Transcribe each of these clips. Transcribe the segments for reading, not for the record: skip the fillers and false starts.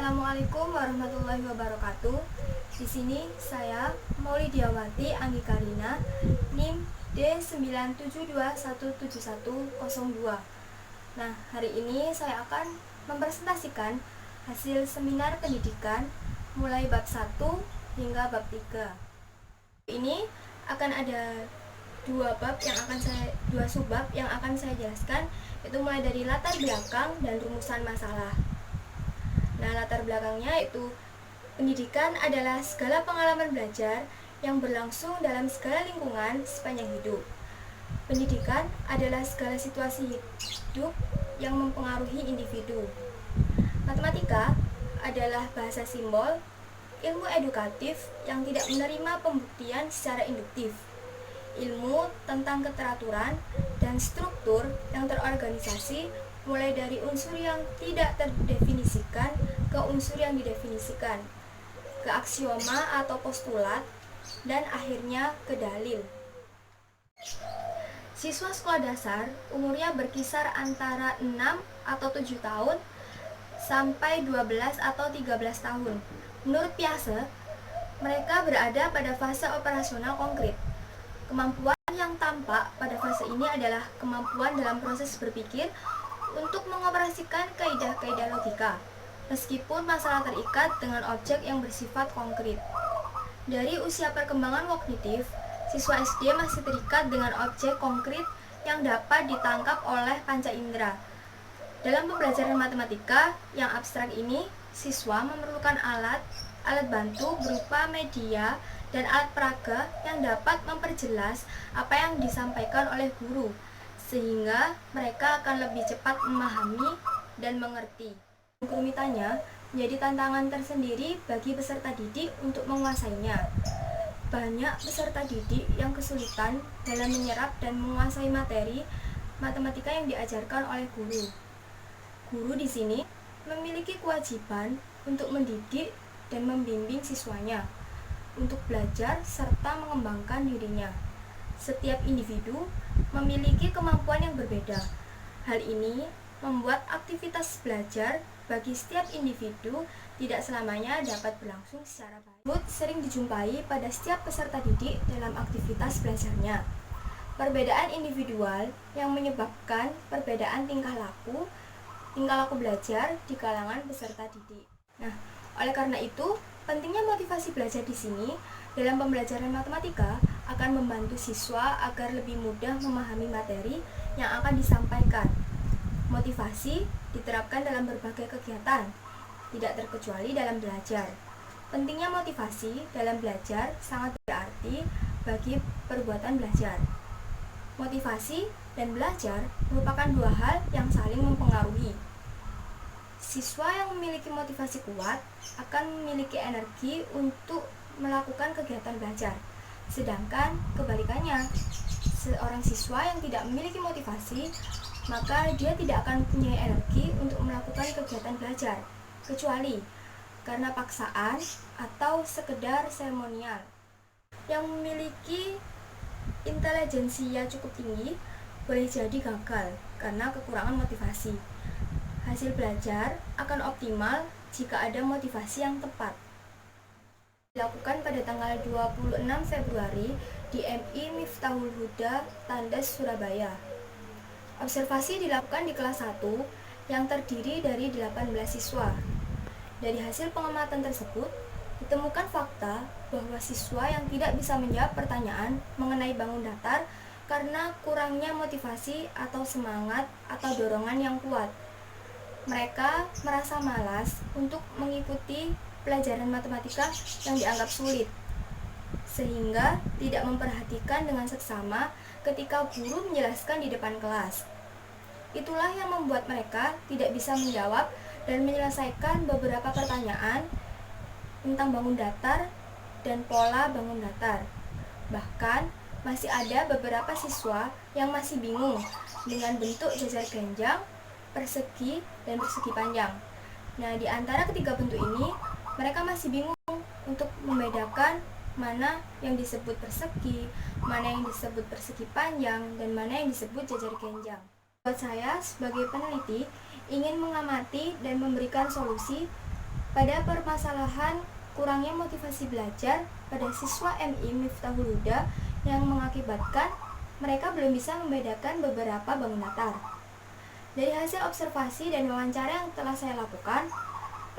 Assalamualaikum warahmatullahi wabarakatuh. Di sini saya Maulidiawati Anggi Karina, NIM D972171002. Nah, hari ini saya akan mempresentasikan hasil seminar pendidikan mulai bab 1 hingga bab 3. Ini akan ada dua subbab yang akan saya jelaskan, yaitu mulai dari latar belakang dan rumusan masalah. Nah, latar belakangnya yaitu pendidikan adalah segala pengalaman belajar yang berlangsung dalam segala lingkungan sepanjang hidup. Pendidikan adalah segala situasi hidup yang mempengaruhi individu. Matematika adalah bahasa simbol, ilmu edukatif yang tidak menerima pembuktian secara induktif. Ilmu tentang keteraturan dan struktur yang terorganisasi mulai dari unsur yang tidak terdefinisikan ke unsur yang didefinisikan, ke aksioma atau postulat, dan akhirnya ke dalil. Siswa sekolah dasar umurnya berkisar antara 6 atau 7 tahun sampai 12 atau 13 tahun. Menurut Piaget, mereka berada pada fase operasional konkret. Kemampuan yang tampak pada fase ini adalah kemampuan dalam proses berpikir untuk mengoperasikan kaidah-kaidah logika, meskipun masalah terikat dengan objek yang bersifat konkret. Dari usia perkembangan kognitif, siswa SD masih terikat dengan objek konkret yang dapat ditangkap oleh panca indera. Dalam pembelajaran matematika yang abstrak ini, siswa memerlukan alat bantu berupa media dan alat peraga yang dapat memperjelas apa yang disampaikan oleh guru, sehingga mereka akan lebih cepat memahami dan mengerti. Kerumitannya menjadi tantangan tersendiri bagi peserta didik untuk menguasainya. Banyak peserta didik yang kesulitan dalam menyerap dan menguasai materi matematika yang diajarkan oleh guru. Guru di sini memiliki kewajiban untuk mendidik dan membimbing siswanya untuk belajar serta mengembangkan dirinya. Setiap individu memiliki kemampuan yang berbeda. Hal ini membuat aktivitas belajar bagi setiap individu tidak selamanya dapat berlangsung secara baik. Sering dijumpai pada setiap peserta didik dalam aktivitas belajarnya. Perbedaan individual yang menyebabkan perbedaan tingkah laku belajar di kalangan peserta didik. Nah, oleh karena itu, pentingnya motivasi belajar di sini dalam pembelajaran matematika akan membantu siswa agar lebih mudah memahami materi yang akan disampaikan. Motivasi diterapkan dalam berbagai kegiatan, tidak terkecuali dalam belajar. Pentingnya motivasi dalam belajar sangat berarti bagi perbuatan belajar. Motivasi dan belajar merupakan dua hal yang saling mempengaruhi. Siswa yang memiliki motivasi kuat akan memiliki energi untuk melakukan kegiatan belajar. Sedangkan kebalikannya, seorang siswa yang tidak memiliki motivasi, maka dia tidak akan punya energi untuk melakukan kegiatan belajar, kecuali karena paksaan atau sekedar seremonial. Yang memiliki intelijensia cukup tinggi boleh jadi gagal karena kekurangan motivasi. Hasil belajar akan optimal jika ada motivasi yang tepat. Dilakukan pada tanggal 26 Februari di MI Miftahul Huda, Tandas, Surabaya. Observasi dilakukan di kelas 1 yang terdiri dari 18 siswa. Dari hasil pengamatan tersebut, ditemukan fakta bahwa siswa yang tidak bisa menjawab pertanyaan mengenai bangun datar karena kurangnya motivasi atau semangat atau dorongan yang kuat. Mereka merasa malas untuk mengikuti pelajaran matematika yang dianggap sulit, sehingga tidak memperhatikan dengan seksama ketika guru menjelaskan di depan kelas. Itulah yang membuat mereka tidak bisa menjawab dan menyelesaikan beberapa pertanyaan tentang bangun datar dan pola bangun datar. Bahkan masih ada beberapa siswa yang masih bingung dengan bentuk jajar ganjang, persegi, dan persegi panjang. Nah, di antara ketiga bentuk ini, mereka masih bingung untuk membedakan mana yang disebut persegi, mana yang disebut persegi panjang, dan mana yang disebut jajar ganjang. Buat saya sebagai peneliti ingin mengamati dan memberikan solusi pada permasalahan kurangnya motivasi belajar pada siswa MI Miftahul Huda yang mengakibatkan mereka belum bisa membedakan beberapa bangun datar. Dari hasil observasi dan wawancara yang telah saya lakukan,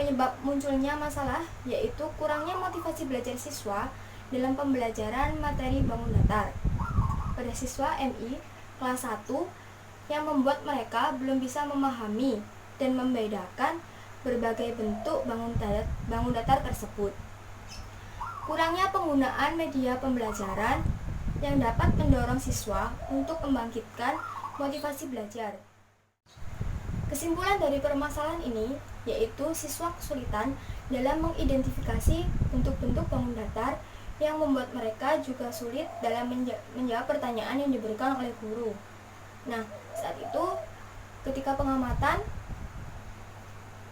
penyebab munculnya masalah yaitu kurangnya motivasi belajar siswa dalam pembelajaran materi bangun datar pada siswa MI kelas 1 yang membuat mereka belum bisa memahami dan membedakan berbagai bentuk bangun datar tersebut. Kurangnya penggunaan media pembelajaran yang dapat mendorong siswa untuk membangkitkan motivasi belajar. Kesimpulan dari permasalahan ini yaitu siswa kesulitan dalam mengidentifikasi bentuk-bentuk bangun datar yang membuat mereka juga sulit dalam menjawab pertanyaan yang diberikan oleh guru. Nah, saat itu ketika pengamatan,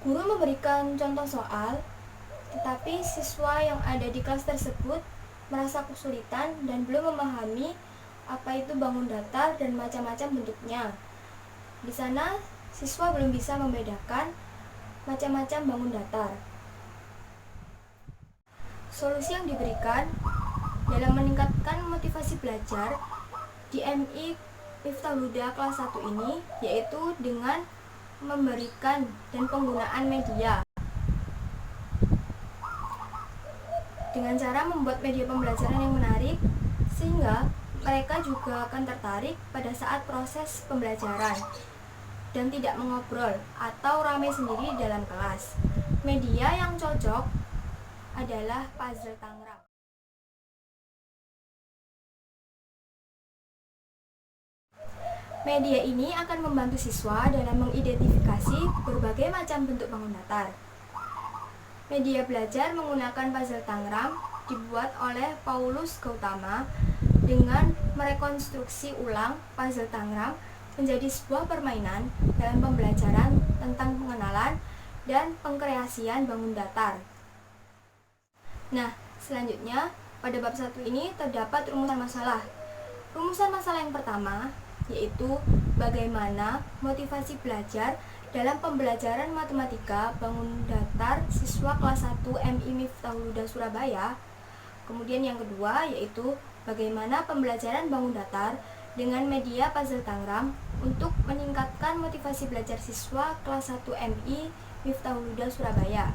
guru memberikan contoh soal, tetapi siswa yang ada di kelas tersebut merasa kesulitan dan belum memahami apa itu bangun datar dan macam-macam bentuknya. Di sana, siswa belum bisa membedakan macam-macam bangun datar. Solusi yang diberikan dalam meningkatkan motivasi belajar di MI Miftahul Huda kelas 1 ini yaitu dengan memberikan dan penggunaan media. Dengan cara membuat media pembelajaran yang menarik sehingga mereka juga akan tertarik pada saat proses pembelajaran dan tidak mengobrol atau ramai sendiri dalam kelas. Media yang cocok adalah puzzle Tangram. Media ini akan membantu siswa dalam mengidentifikasi berbagai macam bentuk bangun datar. Media belajar menggunakan puzzle Tangram dibuat oleh Paulus Gautama dengan merekonstruksi ulang puzzle Tangram menjadi sebuah permainan dalam pembelajaran tentang pengenalan dan pengkreasian bangun datar. Nah, selanjutnya pada bab 1 ini terdapat rumusan masalah. Rumusan masalah yang pertama yaitu bagaimana motivasi belajar dalam pembelajaran matematika bangun datar siswa kelas 1 MI Miftahul Huda Surabaya. Kemudian yang kedua yaitu bagaimana pembelajaran bangun datar dengan media puzzle Tangram untuk meningkatkan motivasi belajar siswa kelas 1 MI Miftahul Huda Surabaya.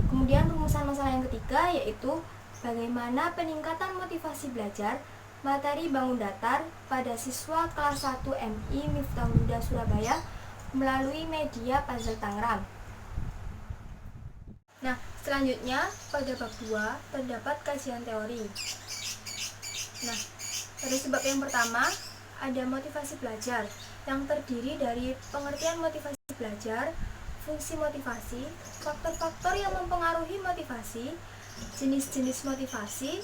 Kemudian rumusan masalah yang ketiga yaitu bagaimana peningkatan motivasi belajar materi bangun datar pada siswa kelas 1 MI Miftahul Huda Surabaya melalui media puzzle Tangram. Nah, selanjutnya pada bab 2 terdapat kajian teori. Nah, pada sebab yang pertama ada motivasi belajar yang terdiri dari pengertian motivasi belajar, fungsi motivasi, faktor-faktor yang mempengaruhi motivasi, jenis-jenis motivasi,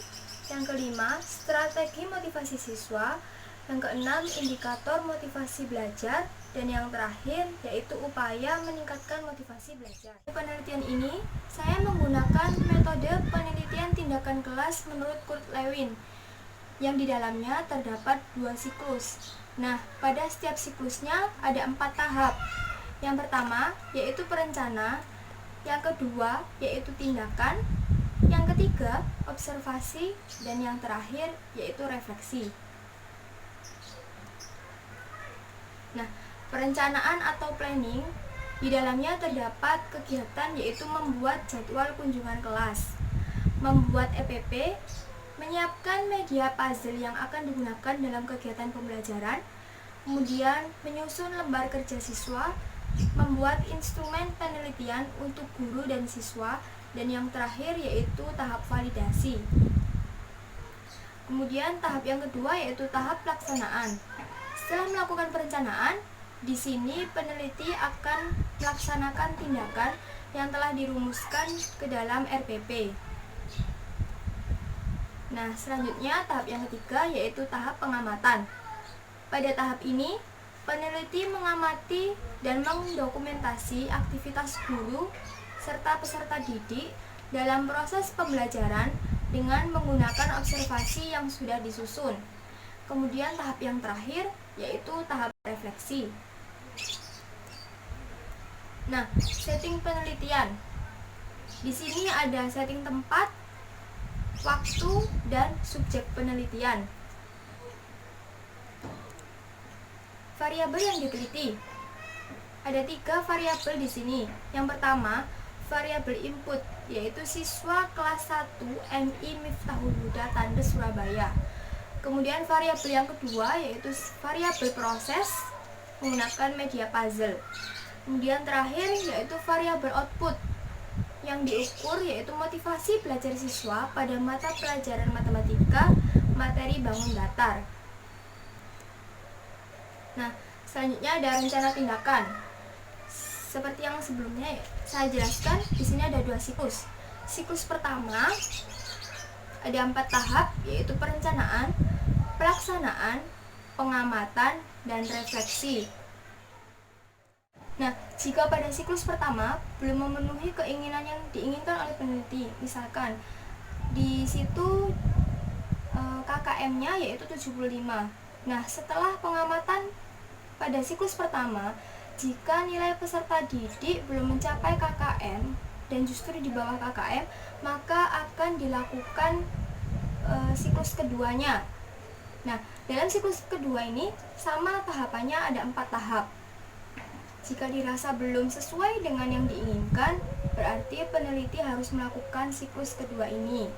yang kelima, strategi motivasi siswa, yang keenam, indikator motivasi belajar, dan yang terakhir yaitu upaya meningkatkan motivasi belajar. Di penelitian ini, saya menggunakan metode penelitian tindakan kelas menurut Kurt Lewin, yang di dalamnya terdapat 2 siklus. Nah, pada setiap siklusnya ada 4 tahap. Yang pertama yaitu perencana, yang kedua yaitu tindakan, yang ketiga observasi, dan yang terakhir yaitu refleksi. Nah, perencanaan atau planning di dalamnya terdapat kegiatan yaitu membuat jadwal kunjungan kelas, membuat EPP, menyiapkan media puzzle yang akan digunakan dalam kegiatan pembelajaran, kemudian menyusun lembar kerja siswa, membuat instrumen penelitian untuk guru dan siswa, dan yang terakhir yaitu tahap validasi. Kemudian tahap yang kedua yaitu tahap pelaksanaan. Setelah melakukan perencanaan, di sini peneliti akan melaksanakan tindakan yang telah dirumuskan ke dalam RPP. Nah, selanjutnya tahap yang ketiga yaitu tahap pengamatan. Pada tahap ini, peneliti mengamati dan mendokumentasi aktivitas guru serta peserta didik dalam proses pembelajaran dengan menggunakan observasi yang sudah disusun. Kemudian tahap yang terakhir yaitu tahap refleksi. Nah, setting penelitian. Di sini ada setting tempat, waktu, dan subjek penelitian. Variabel yang diteliti. Ada 3 variabel di sini. Yang pertama, variabel input, yaitu siswa kelas 1 MI Miftahul Huda Tandes Surabaya. Kemudian variabel yang kedua yaitu variabel proses menggunakan media puzzle. Kemudian terakhir yaitu variabel output yang diukur yaitu motivasi belajar siswa pada mata pelajaran matematika materi bangun datar. Nah, selanjutnya ada rencana tindakan. Seperti yang sebelumnya saya jelaskan, di sini ada 2 siklus. Siklus pertama ada 4 tahap, yaitu perencanaan, pelaksanaan, pengamatan, dan refleksi. Nah, jika pada siklus pertama belum memenuhi keinginan yang diinginkan oleh peneliti, misalkan di situ KKM-nya yaitu 75. Nah, setelah pengamatan pada siklus pertama, jika nilai peserta didik belum mencapai KKM dan justru di bawah KKM, maka akan dilakukan siklus keduanya. Nah, dalam siklus kedua ini sama tahapannya, ada 4 tahap. Jika dirasa belum sesuai dengan yang diinginkan, berarti peneliti harus melakukan siklus kedua ini.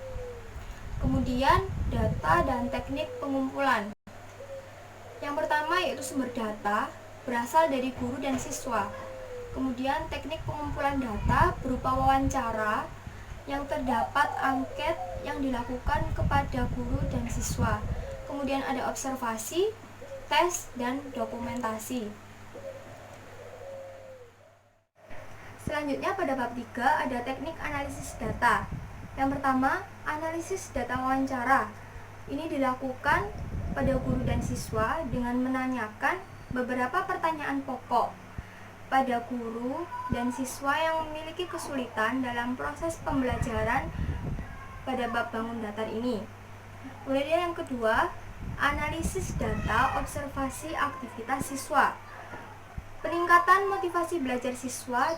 Kemudian, data dan teknik pengumpulan. Yang pertama yaitu sumber data berasal dari guru dan siswa. Kemudian teknik pengumpulan data berupa wawancara yang terdapat angket yang dilakukan kepada guru dan siswa. Kemudian ada observasi, tes, dan dokumentasi. Selanjutnya pada bab 3 ada teknik analisis data. Yang pertama, analisis data wawancara. Ini dilakukan pada guru dan siswa dengan menanyakan beberapa pertanyaan pokok pada guru dan siswa yang memiliki kesulitan dalam proses pembelajaran pada bab bangun datar ini. Kemudian yang kedua, analisis data observasi aktivitas siswa. Peningkatan motivasi belajar siswa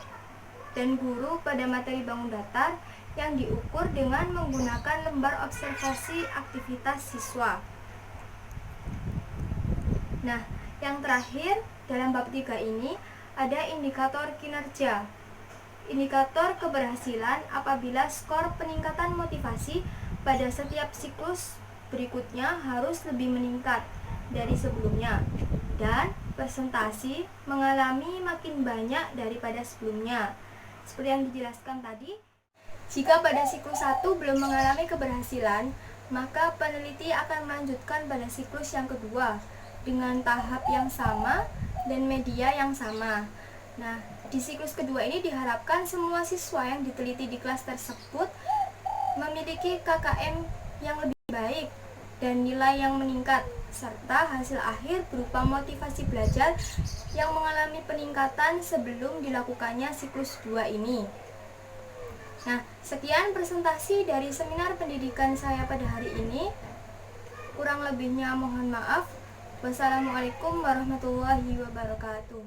dan guru pada materi bangun datar yang diukur dengan menggunakan lembar observasi aktivitas siswa. Nah, yang terakhir dalam bab 3 ini ada indikator kinerja. Indikator keberhasilan apabila skor peningkatan motivasi pada setiap siklus berikutnya harus lebih meningkat dari sebelumnya, dan presentasi mengalami makin banyak daripada sebelumnya. Seperti yang dijelaskan tadi, jika pada siklus 1 belum mengalami keberhasilan, maka peneliti akan melanjutkan pada siklus yang kedua dengan tahap yang sama dan media yang sama. Nah, di siklus kedua ini diharapkan semua siswa yang diteliti di kelas tersebut memiliki KKM yang lebih baik dan nilai yang meningkat, serta hasil akhir berupa motivasi belajar yang mengalami peningkatan sebelum dilakukannya siklus 2 ini. Nah, sekian presentasi dari seminar pendidikan saya pada hari ini. Kurang lebihnya mohon maaf. Wassalamualaikum warahmatullahi wabarakatuh.